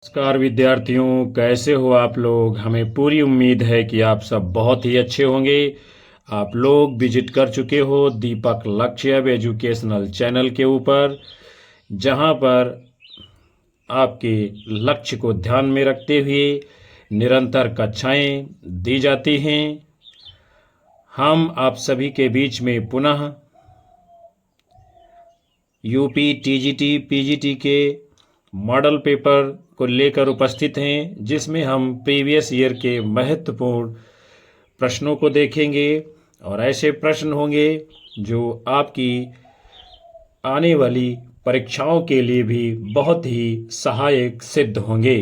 नमस्कार विद्यार्थियों, कैसे हो आप लोग। हमें पूरी उम्मीद है कि आप सब बहुत ही अच्छे होंगे। आप लोग विजिट कर चुके हो दीपक लक्ष्य एजुकेशनल चैनल के ऊपर, जहां पर आपके लक्ष्य को ध्यान में रखते हुए निरंतर कक्षाएं दी जाती हैं। हम आप सभी के बीच में पुनः यूपी टीजीटी पीजीटी के मॉडल पेपर को लेकर उपस्थित हैं, जिसमें हम प्रीवियस ईयर के महत्वपूर्ण प्रश्नों को देखेंगे और ऐसे प्रश्न होंगे जो आपकी आने वाली परीक्षाओं के लिए भी बहुत ही सहायक सिद्ध होंगे।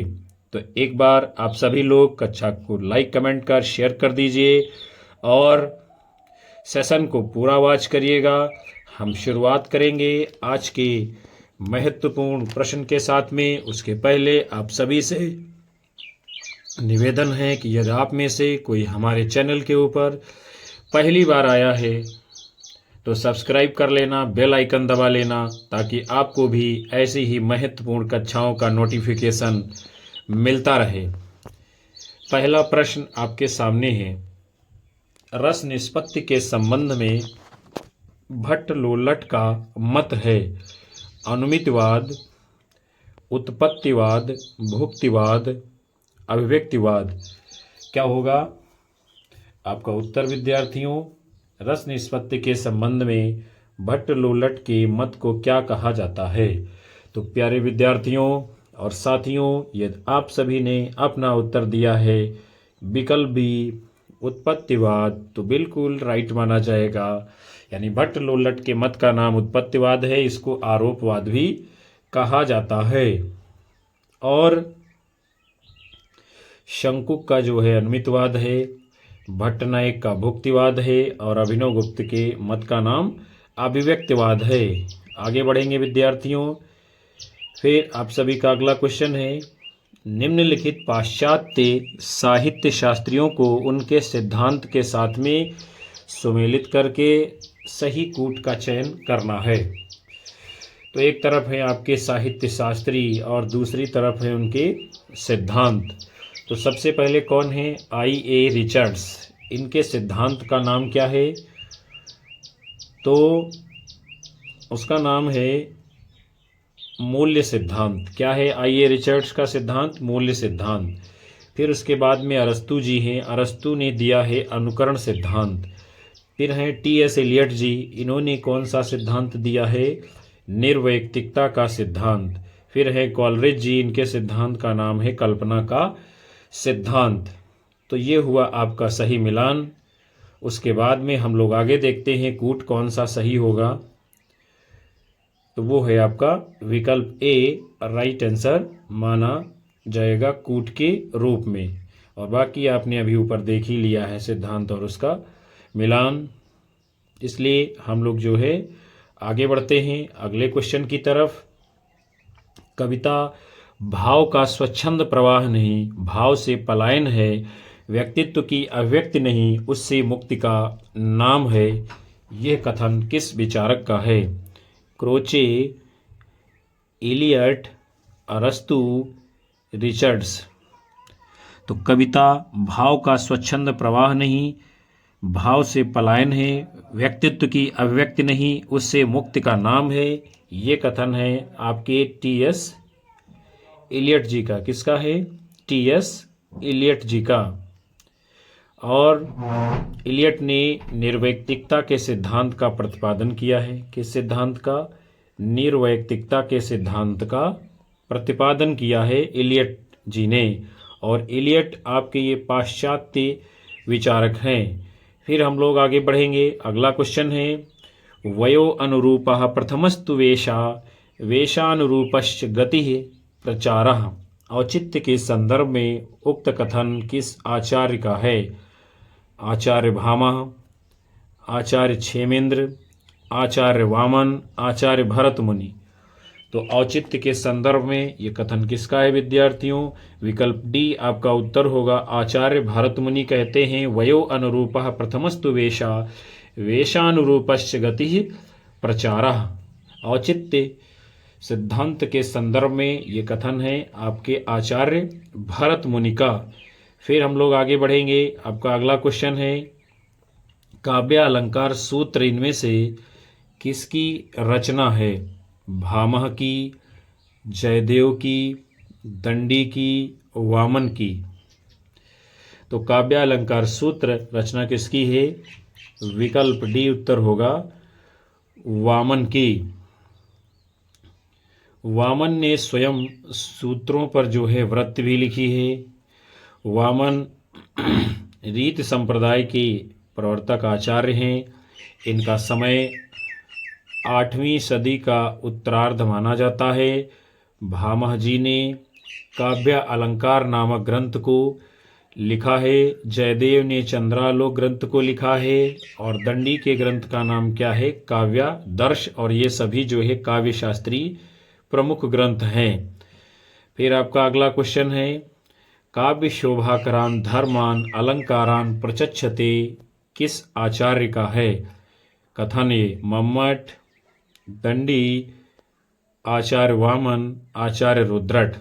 तो एक बार आप सभी लोग कक्षा को लाइक कमेंट कर शेयर कर दीजिए और सेशन को पूरा वॉच करिएगा। हम शुरुआत करेंगे आज के महत्वपूर्ण प्रश्न के साथ में। उसके पहले आप सभी से निवेदन है कि यदि आप में से कोई हमारे चैनल के ऊपर पहली बार आया है तो सब्सक्राइब कर लेना, बेल आइकन दबा लेना, ताकि आपको भी ऐसी ही महत्वपूर्ण कक्षाओं का नोटिफिकेशन मिलता रहे। पहला प्रश्न आपके सामने है। रस निष्पत्ति के संबंध में भट्ट लोलट का मत है। अनुमितिवाद, उत्पत्तिवाद, भुक्तिवाद, अभिव्यक्तिवाद। क्या होगा आपका उत्तर विद्यार्थियों? रस निष्पत्ति के संबंध में भट्ट लोलट के मत को क्या कहा जाता है? तो प्यारे विद्यार्थियों और साथियों, यदि आप सभी ने अपना उत्तर दिया है विकल्प बी उत्पत्तिवाद, तो बिल्कुल राइट माना जाएगा। यानी भट्ट लोलट के मत का नाम उत्पत्तिवाद है। इसको आरोपवाद भी कहा जाता है। और शंकुक का जो है अनुमितवाद है, भट्ट नायक का भुक्तिवाद है और अभिनव गुप्त के मत का नाम अभिव्यक्तिवाद है। आगे बढ़ेंगे विद्यार्थियों। फिर आप सभी का अगला क्वेश्चन है। निम्नलिखित पाश्चात्य साहित्य शास्त्रियों को उनके सिद्धांत के साथ में सुमेलित करके सही कूट का चयन करना है। तो एक तरफ है आपके साहित्य शास्त्री और दूसरी तरफ है उनके सिद्धांत। तो सबसे पहले कौन है? I.A. रिचर्ड्स। इनके सिद्धांत का नाम क्या है? तो उसका नाम है मूल्य सिद्धांत। क्या है I.A. रिचर्ड्स का सिद्धांत? मूल्य सिद्धांत। फिर उसके बाद में अरस्तु जी हैं। अरस्तु ने दिया है अनुकरण सिद्धांत। फिर हैं T.S. एलियट जी। इन्होंने कौन सा सिद्धांत दिया है? निर्वैयक्तिकता का सिद्धांत। फिर है कॉलरिज जी। इनके सिद्धांत का नाम है कल्पना का सिद्धांत। तो ये हुआ आपका सही मिलान। उसके बाद में हम लोग आगे देखते हैं कूट कौन सा सही होगा। तो वो है आपका विकल्प ए राइट आंसर माना जाएगा कूट के रूप में। और बाकी आपने अभी ऊपर देख ही लिया है सिद्धांत और उसका मिलान। इसलिए हम लोग जो है आगे बढ़ते हैं अगले क्वेश्चन की तरफ। कविता भाव का स्वच्छंद प्रवाह नहीं, भाव से पलायन है। व्यक्तित्व की अभिव्यक्ति नहीं, उससे मुक्ति का नाम है। यह कथन किस विचारक का है? क्रोचे, इलियट, अरस्तु, रिचर्ड्स। तो कविता भाव का स्वच्छंद प्रवाह नहीं, भाव से पलायन है, व्यक्तित्व की अभिव्यक्ति नहीं, उससे मुक्ति का नाम है। ये कथन है आपके T.S. इलियट जी का। किसका है? T.S. इलियट जी का। और इलियट ने निर्वैयक्तिकता के सिद्धांत का प्रतिपादन किया है। किस सिद्धांत का? निर्वैयक्तिकता के सिद्धांत का प्रतिपादन किया है इलियट जी ने। और इलियट आपके ये पाश्चात्य विचारक हैं। फिर हम लोग आगे बढ़ेंगे। अगला क्वेश्चन है वयो अनुरूपः प्रथमस्तु वेशा, वेशानुरूपश्च गतिः प्रचारः। औचित्य के संदर्भ में उक्त कथन किस आचार्य का है? आचार्य भामा, आचार्य क्षेमेंद्र, आचार्य वामन, आचार्य भरत मुनि। तो औचित्य के संदर्भ में ये कथन किसका है विद्यार्थियों? विकल्प डी आपका उत्तर होगा। आचार्य भरत मुनि कहते हैं वयो अनुरूपः प्रथमस्तु वेशा, वेशानुरूपश्च गतिः प्रचारः। औचित्य सिद्धांत के संदर्भ में ये कथन है आपके आचार्य भरत मुनि का। फिर हम लोग आगे बढ़ेंगे। आपका अगला क्वेश्चन है काव्य अलंकार सूत्र इनमें से किसकी रचना है? भामह की, जयदेव की, दंडी की, वामन की? तो काव्य अलंकार सूत्र रचना किसकी है? विकल्प डी उत्तर होगा वामन की। वामन ने स्वयं सूत्रों पर जो है वृत्ति भी लिखी है। वामन रीत संप्रदाय के प्रवर्तक आचार्य हैं। इनका समय 8वीं सदी का उत्तरार्ध माना जाता है। भामह जी ने काव्य अलंकार नामक ग्रंथ को लिखा है। जयदेव ने चंद्रालोक ग्रंथ को लिखा है और दंडी के ग्रंथ का नाम क्या है? काव्यादर्श। और ये सभी जो है काव्य शास्त्री प्रमुख ग्रंथ हैं। फिर आपका अगला क्वेश्चन है काव्य शोभाकरान धर्मान अलंकारान प्रचक्षते किस आचार्य का है? कथन ये मम्मट, दंडी, आचार्य वामन, आचार्य रुद्रट।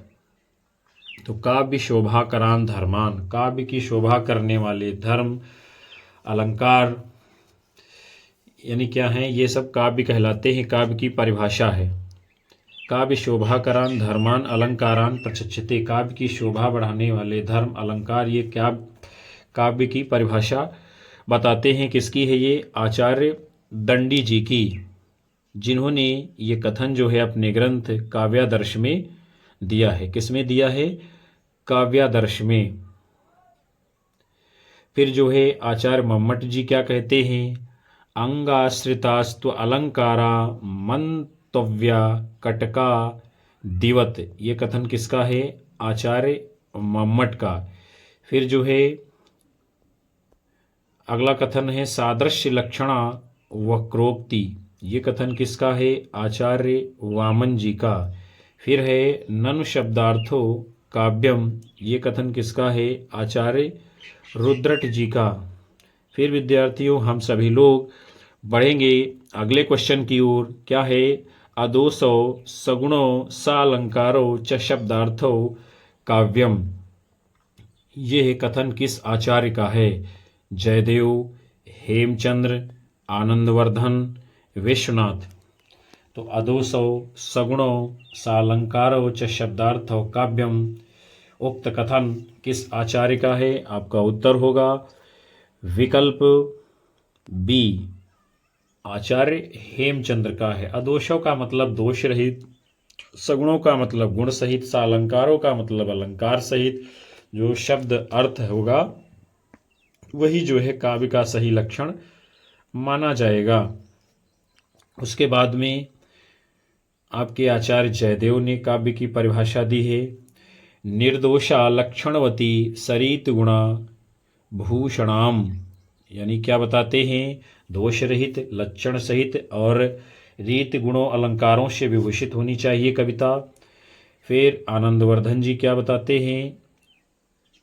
तो काव्य शोभाकरान धर्मान, काव्य की शोभा करने वाले धर्म, अलंकार यानी क्या है? ये सब काव्य कहलाते हैं। काव्य की परिभाषा है काव्य शोभाकरान धर्मान अलंकारान प्रचक्षते। काव्य की शोभा बढ़ाने वाले धर्म अलंकार, ये क्या काव्य की परिभाषा बताते हैं। किसकी है ये? आचार्य दंडी जी की, जिन्होंने ये कथन जो है अपने ग्रंथ काव्यादर्श में दिया है। किसमें दिया है? काव्यादर्श में। फिर जो है आचार्य मम्मट जी क्या कहते हैं? अंगाश्रितास्त्व अलंकारा मंतव्या कटका दिवत। ये कथन किसका है? आचार्य मम्मट का। फिर जो है अगला कथन है सादृश्य लक्षणा वक्रोक्ति। ये कथन किसका है? आचार्य वामन जी का। फिर है ननु शब्दार्थो काव्यम। ये कथन किसका है? आचार्य रुद्रट जी का। फिर विद्यार्थियों हम सभी लोग बढ़ेंगे अगले क्वेश्चन की ओर। क्या है? अदोषो सगुणो सालंकारो च शब्दार्थो काव्यम। ये कथन किस आचार्य का है? जयदेव, हेमचंद्र, आनंदवर्धन, विश्वनाथ। तो अदोषो सगुणो सालंकारो च शब्दार्थो काव्यम उक्त कथन किस आचार्य का है? आपका उत्तर होगा विकल्प बी, आचार्य हेमचंद्र का है। अदोषों का मतलब दोष रहित, सगुणों का मतलब गुण सहित, सालंकारों का मतलब अलंकार सहित। जो शब्द अर्थ होगा वही जो है काव्य का सही लक्षण माना जाएगा। उसके बाद में आपके आचार्य जयदेव ने काव्य की परिभाषा दी है निर्दोषा लक्षणवती सरित गुणा भूषणाम। यानी क्या बताते हैं? दोष रहित, लक्षण सहित और रीत गुणों अलंकारों से विभूषित होनी चाहिए कविता। फिर आनंदवर्धन जी क्या बताते हैं?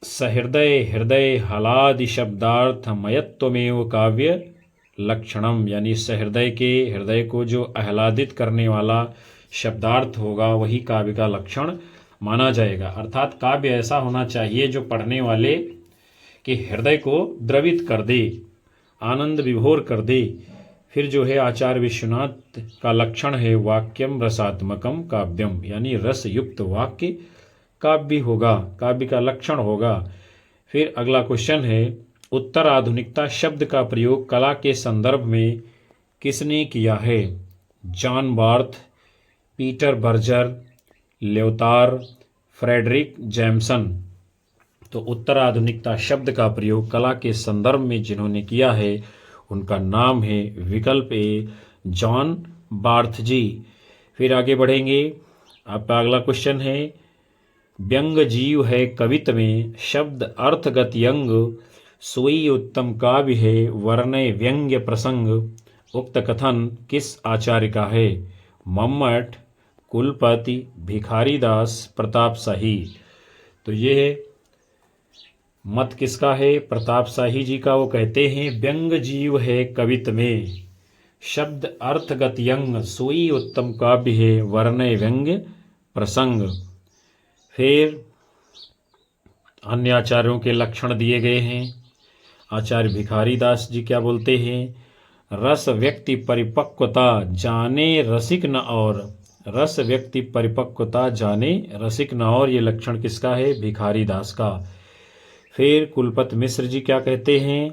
सहृदय हृदय हलादि शब्दार्थमयत्वमेव काव्य लक्षणम। यानी सहृदय के हृदय को जो आह्लादित करने वाला शब्दार्थ होगा वही काव्य का लक्षण माना जाएगा। अर्थात काव्य ऐसा होना चाहिए जो पढ़ने वाले के हृदय को द्रवित कर दे, आनंद विभोर कर दे। फिर जो है आचार्य विश्वनाथ का लक्षण है वाक्यम रसात्मकम काव्यम। यानी रस युक्त वाक्य काव्य होगा, काव्य का लक्षण होगा। फिर अगला क्वेश्चन है उत्तर आधुनिकता शब्द का प्रयोग कला के संदर्भ में किसने किया है? John Barth, Peter Berger, Lyotard, Fredric Jameson. तो उत्तर आधुनिकता शब्द का प्रयोग कला के संदर्भ में जिन्होंने किया है उनका नाम है विकल्प ए, जॉन बार्थ जी। फिर आगे बढ़ेंगे। आपका अगला क्वेश्चन है व्यंग जीव है कवित्व में शब्द अर्थगत यंग सोई उत्तम काव्य है वर्णय व्यंग्य प्रसंग। उक्त कथन किस आचार्य का है? मम्मट, कुलपति, भिखारीदास, प्रताप शाही। तो ये मत किसका है? प्रताप शाही जी का। वो कहते हैं व्यंग जीव है कवित्व में शब्द अर्थगत यंग सोई उत्तम काव्य है, वर्णय व्यंग्य प्रसंग। फिर अन्य आचार्यों के लक्षण दिए गए हैं। आचार्य भिखारी दास जी क्या बोलते हैं? रस व्यक्ति परिपक्वता जाने रसिक न और। रस व्यक्ति परिपक्वता जाने रसिक न और, ये लक्षण किसका है? भिखारी दास का। फिर कुलपति मिश्र जी क्या कहते हैं?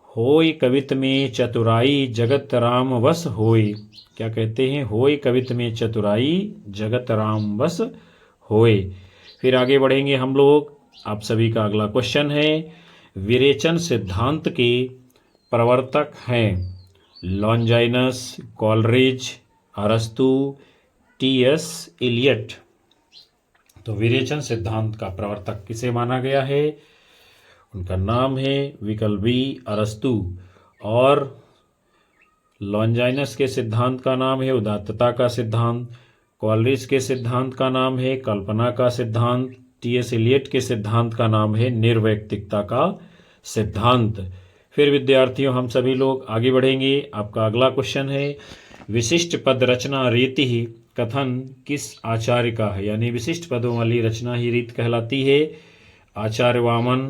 होय कवित में चतुराई जगत राम वश होय। क्या कहते हैं? होय कवित में चतुराई जगत राम वश होय। फिर आगे बढ़ेंगे हम लोग। आप सभी का अगला क्वेश्चन है, विरेचन सिद्धांत के प्रवर्तक हैं लॉन्जाइनस, कॉलरिज, अरस्तु, टी.एस. इलियट। तो विरेचन सिद्धांत का प्रवर्तक किसे माना गया है? उनका नाम है विकल्प बी अरस्तु। और लॉन्जाइनस के सिद्धांत का नाम है उदात्तता का सिद्धांत। कॉलरिज के सिद्धांत का नाम है कल्पना का सिद्धांत। टी.एस. इलियट के सिद्धांत का नाम है निर्वैयक्तिकता का सिद्धांत। फिर विद्यार्थियों हम सभी लोग आगे बढ़ेंगे। आपका अगला क्वेश्चन है, विशिष्ट पद रचना रीति ही कथन किस आचार्य का है? यानी विशिष्ट पदों वाली रचना ही रीत कहलाती है। आचार्य वामन,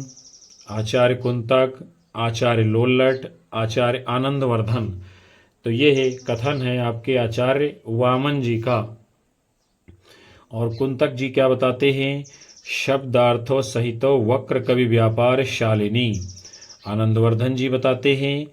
आचार्य कुंतक, आचार्य लोल्लट, आचार्य आनंदवर्धन। तो ये है कथन है आपके आचार्य वामन जी का। और कुंतक जी क्या बताते हैं? शब्दार्थो सहितो वक्र कवि व्यापार शालिनी। आनंदवर्धन जी बताते हैं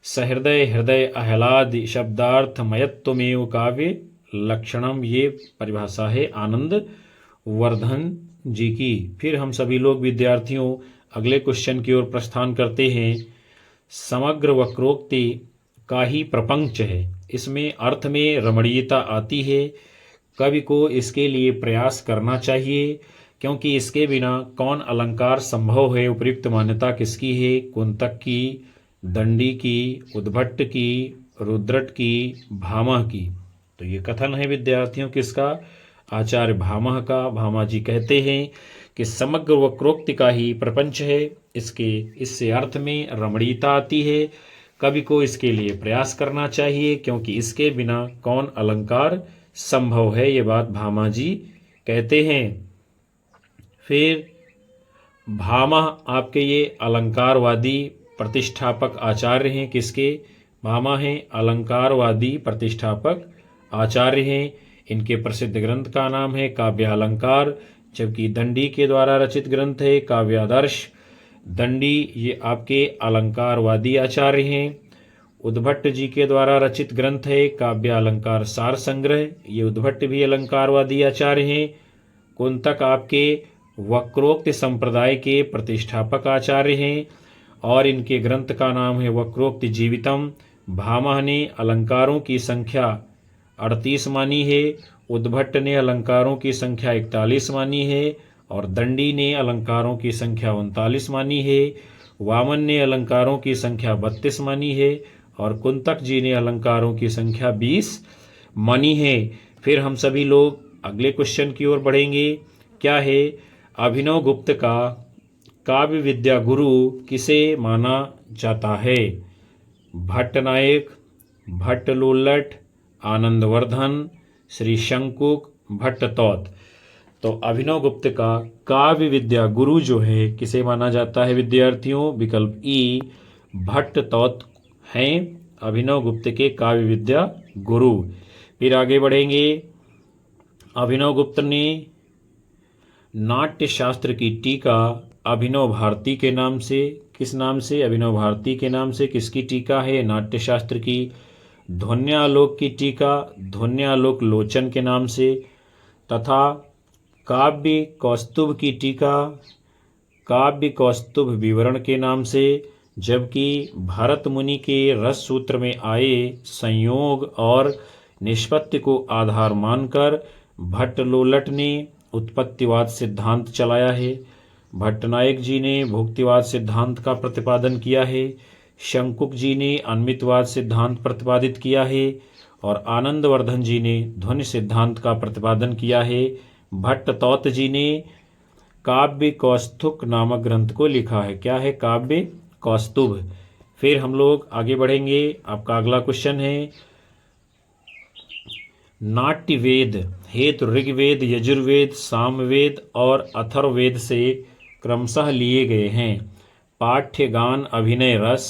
सहृदय हृदय आह्लाद शब्दार्थमयत्वमेव काव्य लक्षणम। ये परिभाषा है आनंदवर्धन जी की। फिर हम सभी लोग विद्यार्थियों अगले क्वेश्चन की ओर प्रस्थान करते हैं। समग्र वक्रोक्ति का ही प्रपंच है, इसमें अर्थ में रमणीयता आती है। कवि को इसके लिए प्रयास करना चाहिए, क्योंकि इसके बिना कौन अलंकार संभव है? उपयुक्त मान्यता किसकी है? कुंतक की, दंडी की, उद्भट की, रुद्रट की, भामह की। तो ये कथन है विद्यार्थियों किसका? आचार्य भामह का। भामह जी कहते हैं कि समग्र वक्रोक्ति का ही प्रपंच है, इससे अर्थ में रमणीयता आती है। कवि को इसके लिए प्रयास करना चाहिए, क्योंकि इसके बिना कौन अलंकार संभव है? ये बात भामह जी कहते हैं। फिर भामह आपके ये अलंकारवादी प्रतिष्ठापक आचार्य हैं। किसके? भामह हैं अलंकारवादी प्रतिष्ठापक आचार्य हैं। इनके प्रसिद्ध ग्रंथ का नाम है काव्यालंकार, जबकि दंडी के द्वारा रचित ग्रंथ है काव्यादर्श। दंडी ये आपके अलंकारवादी आचार्य हैं। उद्भट जी के द्वारा रचित ग्रंथ है काव्यालंकार सार संग्रह, ये उद्भट भी अलंकारवादी आचार्य हैं। कुंतक आपके वक्रोक्त संप्रदाय के प्रतिष्ठापक आचार्य हैं और इनके ग्रंथ का नाम है वक्रोक्त जीवितम। भामह ने अलंकारों की संख्या 38 मानी है, उद्भट ने अलंकारों की संख्या 41 मानी है और दंडी ने अलंकारों की संख्या 39 मानी है। वामन ने अलंकारों की संख्या 32 मानी है और कुंतक जी ने अलंकारों की संख्या 20 मानी है। फिर हम सभी लोग अगले क्वेश्चन की ओर बढ़ेंगे। क्या है? अभिनव गुप्त का काव्य विद्या गुरु किसे माना जाता है? भट्ट नायक, भट्ट लोल्लट, आनंदवर्धन, श्री शंकुक, भट्ट तौत। तो अभिनव गुप्त का काव्य विद्या गुरु जो है किसे माना जाता है विद्यार्थियों? विकल्प ई भट्ट तौत हैं अभिनव गुप्त के काव्य विद्या गुरु। फिर आगे बढ़ेंगे। अभिनव गुप्त ने नाट्य शास्त्र की टीका अभिनव भारती के नाम से, किस नाम से? अभिनव भारती के नाम से। किसकी टीका है? नाट्य शास्त्र की। ध्वन्यालोक की टीका ध्वन्यालोक लोचन के नाम से, तथा काव्य कौस्तुभ की टीका काव्य कौस्तुभ विवरण के नाम से। जबकि भरत मुनि के रस सूत्र में आए संयोग और निष्पत्ति को आधार मानकर भट्ट लोल्लट ने उत्पत्तिवाद सिद्धांत चलाया है। भट्टनायक जी ने भुक्तिवाद सिद्धांत का प्रतिपादन किया है। शंकुक जी ने अन्मितवाद सिद्धांत प्रतिपादित किया है और आनंदवर्धन जी ने ध्वनि सिद्धांत का प्रतिपादन किया है। भट्ट तौत जी ने काव्य कौस्तुभ नामक ग्रंथ को लिखा है। क्या है? काव्य कौस्तुभ। फिर हम लोग आगे बढ़ेंगे। आपका अगला क्वेश्चन है नाट्यवेद हेतु ऋग्वेद, यजुर्वेद, सामवेद और अथर्ववेद से क्रमशः लिए गए हैं। पाठ्य गान अभिनय रस,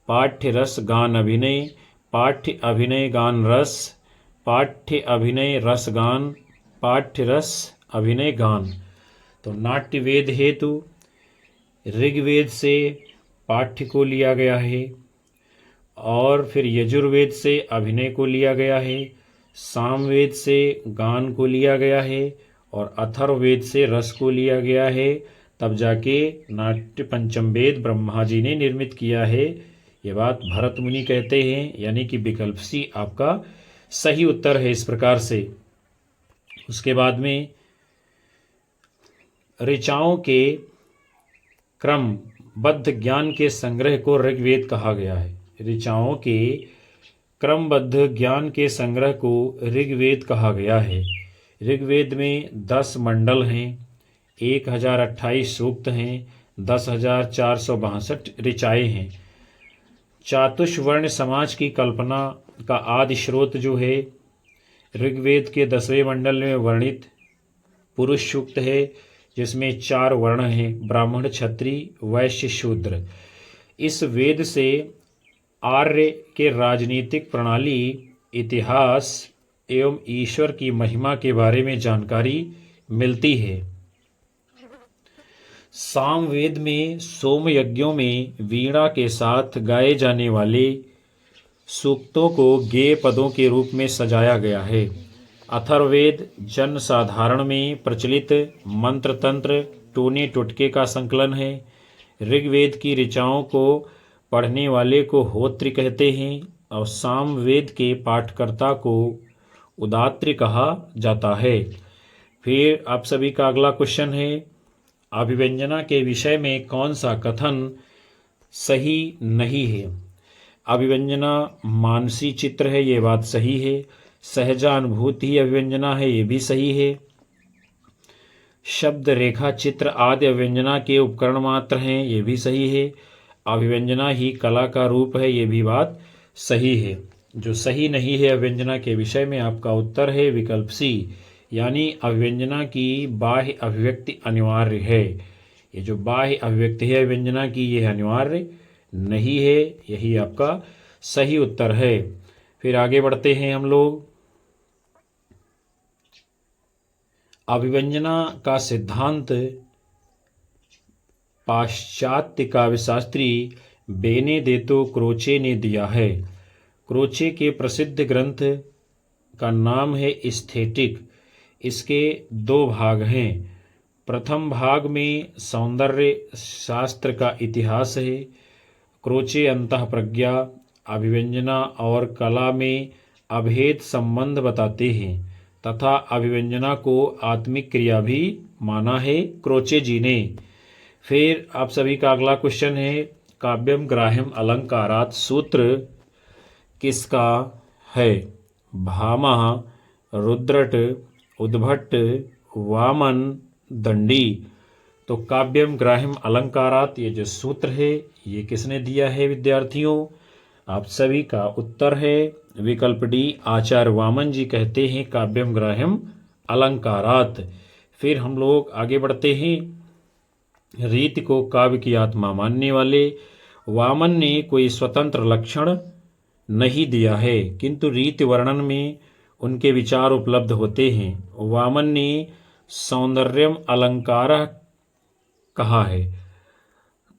पाठ्य रस गान अभिनय, पाठ्य अभिनय गान रस, पाठ्य अभिनय रस गान, पाठ्य रस अभिनय गान। तो नाट्यवेद हेतु ऋग्वेद से पाठ्य को लिया गया है, और फिर यजुर्वेद से अभिनय को लिया गया है, सामवेद से गान को लिया गया है, और अथर्ववेद से रस को लिया गया है। तब जाके नाट्य पंचम वेद ब्रह्मा जी ने निर्मित किया है। ये बात भरत मुनि कहते हैं, यानी कि विकल्प सी आपका सही उत्तर है। इस प्रकार से उसके बाद में ऋचाओं के क्रमबद्ध ज्ञान के संग्रह को ऋग्वेद कहा गया है। ऋचाओं के क्रमबद्ध ज्ञान के संग्रह को ऋग्वेद कहा गया है। ऋग्वेद में 10 मंडल हैं, 1028 सूक्त हैं, 10,462 ऋचाएँ हैं। चातुष्वर्ण समाज की कल्पना का आदि स्रोत जो है ऋग्वेद के 10वें मंडल में वर्णित पुरुष सूक्त है, जिसमें 4 वर्ण हैं, ब्राह्मण, क्षत्रिय, वैश्य, शूद्र। इस वेद से आर्य के राजनीतिक प्रणाली, इतिहास एवं ईश्वर की महिमा के बारे में जानकारी मिलती है। सामवेद में सोम यज्ञों में वीणा के साथ गाए जाने वाले सूक्तों को गेय पदों के रूप में सजाया गया है। अथर्ववेद जन साधारण में प्रचलित मंत्र तंत्र टोने टोटके का संकलन है। ऋग्वेद की ऋचाओं को पढ़ने वाले को होत्री कहते हैं, और सामवेद के पाठकर्ता को उदात्री कहा जाता है। फिर आप सभी का अगला क्वेश्चन है अभिव्यंजना के विषय में कौन सा कथन सही नहीं है। अभिव्यंजना मानसी चित्र है, ये बात सही है। सहजा अनुभूति ही अभिव्यंजना है, ये भी सही है। शब्द रेखा चित्र आदि अभिव्यंजना के उपकरण मात्र हैं, ये भी सही है। अभिव्यंजना ही कला का रूप है, ये भी बात सही है। जो सही नहीं है अभिव्यंजना के विषय में आपका उत्तर है विकल्प सी, यानी अभिव्यंजना की बाह्य अभिव्यक्ति अनिवार्य है। ये जो बाह्य अभिव्यक्ति है अभिव्यंजना की, ये अनिवार्य नहीं है, यही आपका सही उत्तर है। फिर आगे बढ़ते हैं हम लोग। अभिव्यंजना का सिद्धांत पाश्चात्य काव्यशास्त्री बेनेदेतो क्रोचे ने दिया है। क्रोचे के प्रसिद्ध ग्रंथ का नाम है एस्थेटिक। इसके 2 भाग हैं। प्रथम भाग में सौंदर्य शास्त्र का इतिहास है। क्रोचे अंतःप्रज्ञा, अभिव्यंजना और कला में अभेद संबंध बताते हैं तथा अभिव्यंजना को आत्मिक क्रिया भी माना है क्रोचे जी ने। फिर आप सभी का अगला क्वेश्चन है काव्यम ग्राह्यम अलंकारात सूत्र किसका है। भामह, रुद्रट, उद्भट, वामन, दंडी। तो काव्यम ग्राह्यम अलंकारात ये जो सूत्र है ये किसने दिया है विद्यार्थियों। आप सभी का उत्तर है विकल्प डी, आचार्य वामन जी कहते हैं काव्यम ग्राह्यम अलंकारात। फिर हम लोग आगे बढ़ते हैं। रीति को काव्य की आत्मा मानने वाले वामन ने कोई स्वतंत्र लक्षण नहीं दिया है, किंतु रीति वर्णन में उनके विचार उपलब्ध होते हैं। वामन ने सौंदर्यम अलंकार कहा है।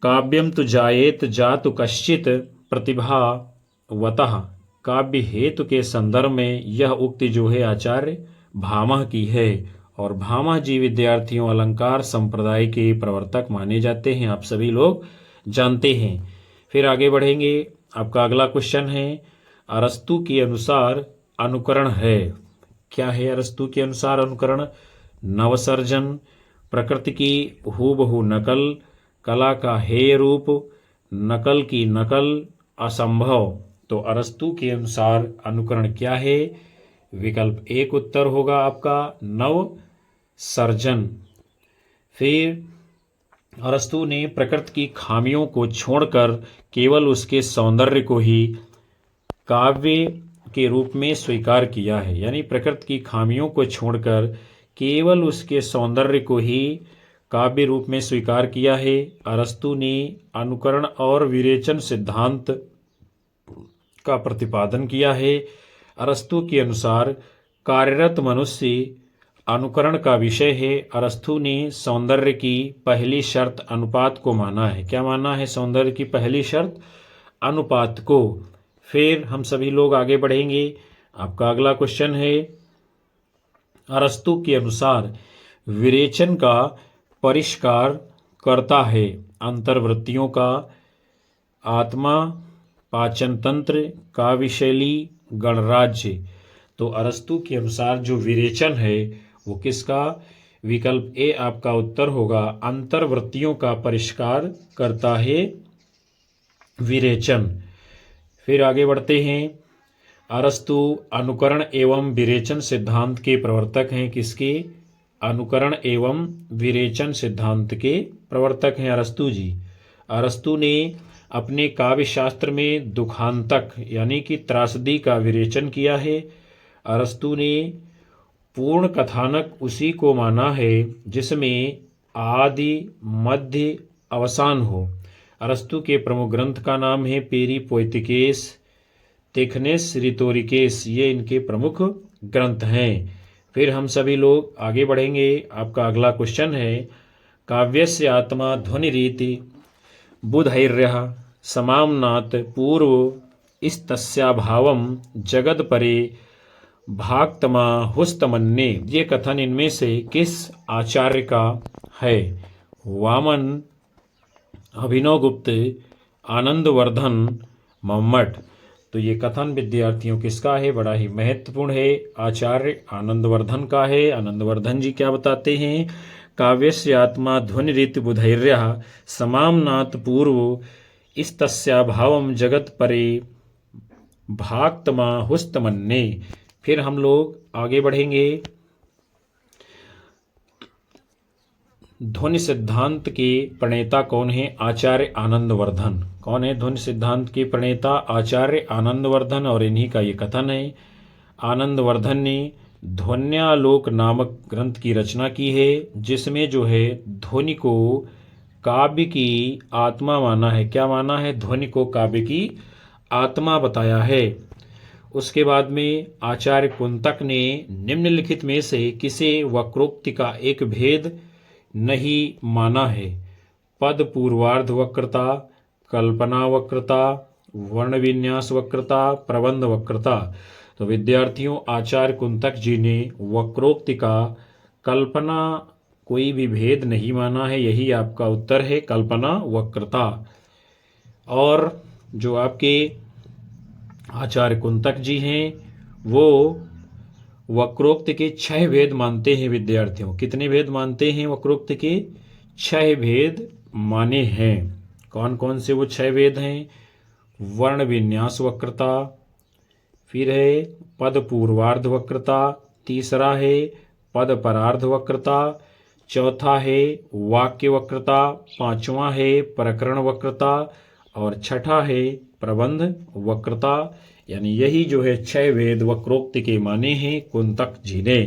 काव्यम तु जायेत जातु कश्चित प्रतिभावतः। काव्य हेतु के संदर्भ में यह उक्ति जो है आचार्य भामह की है, और भामह जी विद्यार्थियों अलंकार संप्रदाय के प्रवर्तक माने जाते हैं, आप सभी लोग जानते हैं। फिर आगे बढ़ेंगे। आपका अगला क्वेश्चन है अरस्तु के अनुसार अनुकरण है। क्या है अरस्तु के अनुसार अनुकरण। नवसर्जन, प्रकृति की हूबहू नकल, कला का हेय रूप, नकल की नकल, असंभव। तो अरस्तु के अनुसार अनुकरण क्या है। विकल्प 1 उत्तर होगा आपका नव सर्जन। फिर अरस्तु ने प्रकृति की खामियों को छोड़कर केवल उसके सौंदर्य को ही काव्य के रूप में स्वीकार किया है। यानी प्रकृति की खामियों को छोड़कर केवल उसके सौंदर्य को ही काव्य रूप में स्वीकार किया है। अरस्तु ने अनुकरण और विरेचन सिद्धांत का प्रतिपादन किया है। अरस्तु के अनुसार कार्यरत मनुष्य अनुकरण का विषय है। अरस्तु ने सौंदर्य की पहली शर्त अनुपात को माना है। क्या माना है? सौंदर्य की पहली शर्त अनुपात को। फिर हम सभी लोग आगे बढ़ेंगे। आपका अगला क्वेश्चन है, अरस्तु के अनुसार विरेचन का परिष्कार करता है अंतर्वृत्तियों का, आत्मा, पाचन तंत्र, काव्यशैली, गणराज्य। तो अरस्तु के अनुसार जो विरेचन है वो किसका? विकल्प ए आपका उत्तर होगा, अंतर्वृत्तियों का परिष्कार करता है विरेचन। फिर आगे बढ़ते हैं। अरस्तु अनुकरण एवं विरेचन सिद्धांत के प्रवर्तक हैं। किसके? अनुकरण एवं विरेचन सिद्धांत के प्रवर्तक हैं अरस्तु जी। अरस्तु ने अपने काव्य शास्त्र में दुखांतक यानी कि त्रासदी का विरेचन किया है। अरस्तु ने पूर्ण कथानक उसी को माना है जिसमें आदि, मध्य, अवसान हो। अरस्तु के प्रमुख ग्रंथ का नाम है पेरिपोएटिकेस, टेखनेस, रिटोरिकेस। ये इनके प्रमुख ग्रंथ हैं। फिर हम सभी लोग आगे बढ़ेंगे। आपका अगला क्वेश्चन है, काव्यस्य आत्मा ध्वनि रीति बुधैर्यः समाम्नात् पूर्व इस्तस्याभावं जगद परे भाक्तमा हुस्तमन्ये। ये कथन इनमें से किस आचार्य का है? वामन, अभिनवगुप्त, आनंदवर्धन, मम्मट। तो ये कथन विद्यार्थियों किसका है? बड़ा ही महत्वपूर्ण है, आचार्य आनंदवर्धन का है। आनंदवर्धन जी क्या बताते हैं? काव्यस्य आत्मा ध्वनि रीति बुधैर्यः समाम्नात् पूर्व इस्तस्याभावं जगत परे भाक्तमा हुस्तमन्ये। फिर हम लोग आगे बढ़ेंगे। ध्वनि सिद्धांत के प्रणेता कौन है? आचार्य आनंदवर्धन। कौन है ध्वनि सिद्धांत के प्रणेता? आचार्य आनंदवर्धन। और इन्हीं का ये कथन है। आनंदवर्धन ने ध्वन्यालोक नामक ग्रंथ की रचना की है, जिसमें जो है ध्वनि को काव्य की आत्मा माना है। क्या माना है? ध्वनि को काव्य की आत्मा बताया है। उसके बाद में आचार्य कुंतक ने निम्नलिखित में से किसे वक्रोक्ति का एक भेद नहीं माना है? पद पूर्वार्ध वक्रता, कल्पना वक्रता, वर्ण विन्यास वक्रता, प्रबंध वक्रता। तो विद्यार्थियों, आचार्य कुंतक जी ने वक्रोक्ति का कल्पना कोई भी भेद नहीं माना है। यही आपका उत्तर है, कल्पना वक्रता। और जो आपके आचार्य कुंतक जी हैं वो वक्रोक्त के 6 भेद मानते हैं विद्यार्थियों। कितने भेद मानते हैं? वक्रोक्त के 6 भेद माने हैं। कौन कौन से वो 6 भेद हैं? वर्ण विन्यास वक्रता, फिर है पद पूर्वार्ध वक्रता, तीसरा है पद परार्ध वक्रता, चौथा है वाक्य वक्रता, पांचवा है प्रकरण वक्रता और छठा है प्रबंध वक्रता। यानी यही जो है 6 भेद वक्रोक्ति के माने हैं कुंतक जी ने।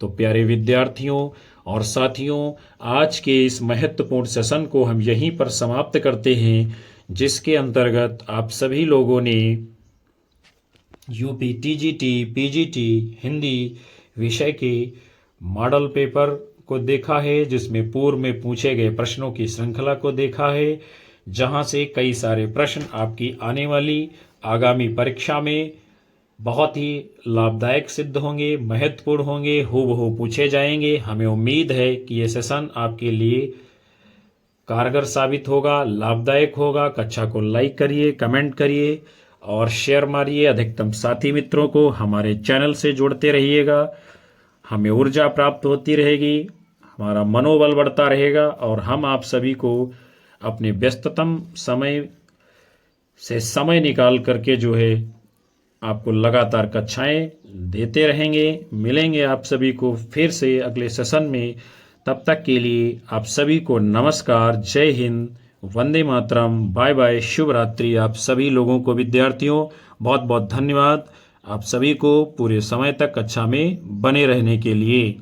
तो प्यारे विद्यार्थियों और साथियों, आज के इस महत्वपूर्ण सेशन को हम यहीं पर समाप्त करते हैं, जिसके अंतर्गत आप सभी लोगों ने यूपी टीजीटी पीजीटी हिंदी विषय के मॉडल पेपर को देखा है, जिसमें पूर्व में पूछे गए प्रश्नों की श्रृंखला को देखा है, जहां से कई सारे प्रश्न आपकी आने वाली आगामी परीक्षा में बहुत ही लाभदायक सिद्ध होंगे, महत्वपूर्ण होंगे, हूबहू पूछे जाएंगे। हमें उम्मीद है कि ये सेशन आपके लिए कारगर साबित होगा, लाभदायक होगा। कक्षा को लाइक करिए, कमेंट करिए और शेयर मारिए अधिकतम साथी मित्रों को। हमारे चैनल से जुड़ते रहिएगा, हमें ऊर्जा प्राप्त होती रहेगी, हमारा मनोबल बढ़ता रहेगा और हम आप सभी को अपने व्यस्ततम समय से समय निकाल करके जो है आपको लगातार कक्षाएं देते रहेंगे। मिलेंगे आप सभी को फिर से अगले सेशन में। तब तक के लिए आप सभी को नमस्कार, जय हिंद, वंदे मातरम, बाय बाय, शुभ रात्रि। आप सभी लोगों को, विद्यार्थियों, बहुत बहुत धन्यवाद। आप सभी को पूरे समय तक कक्षा में बने रहने के लिए।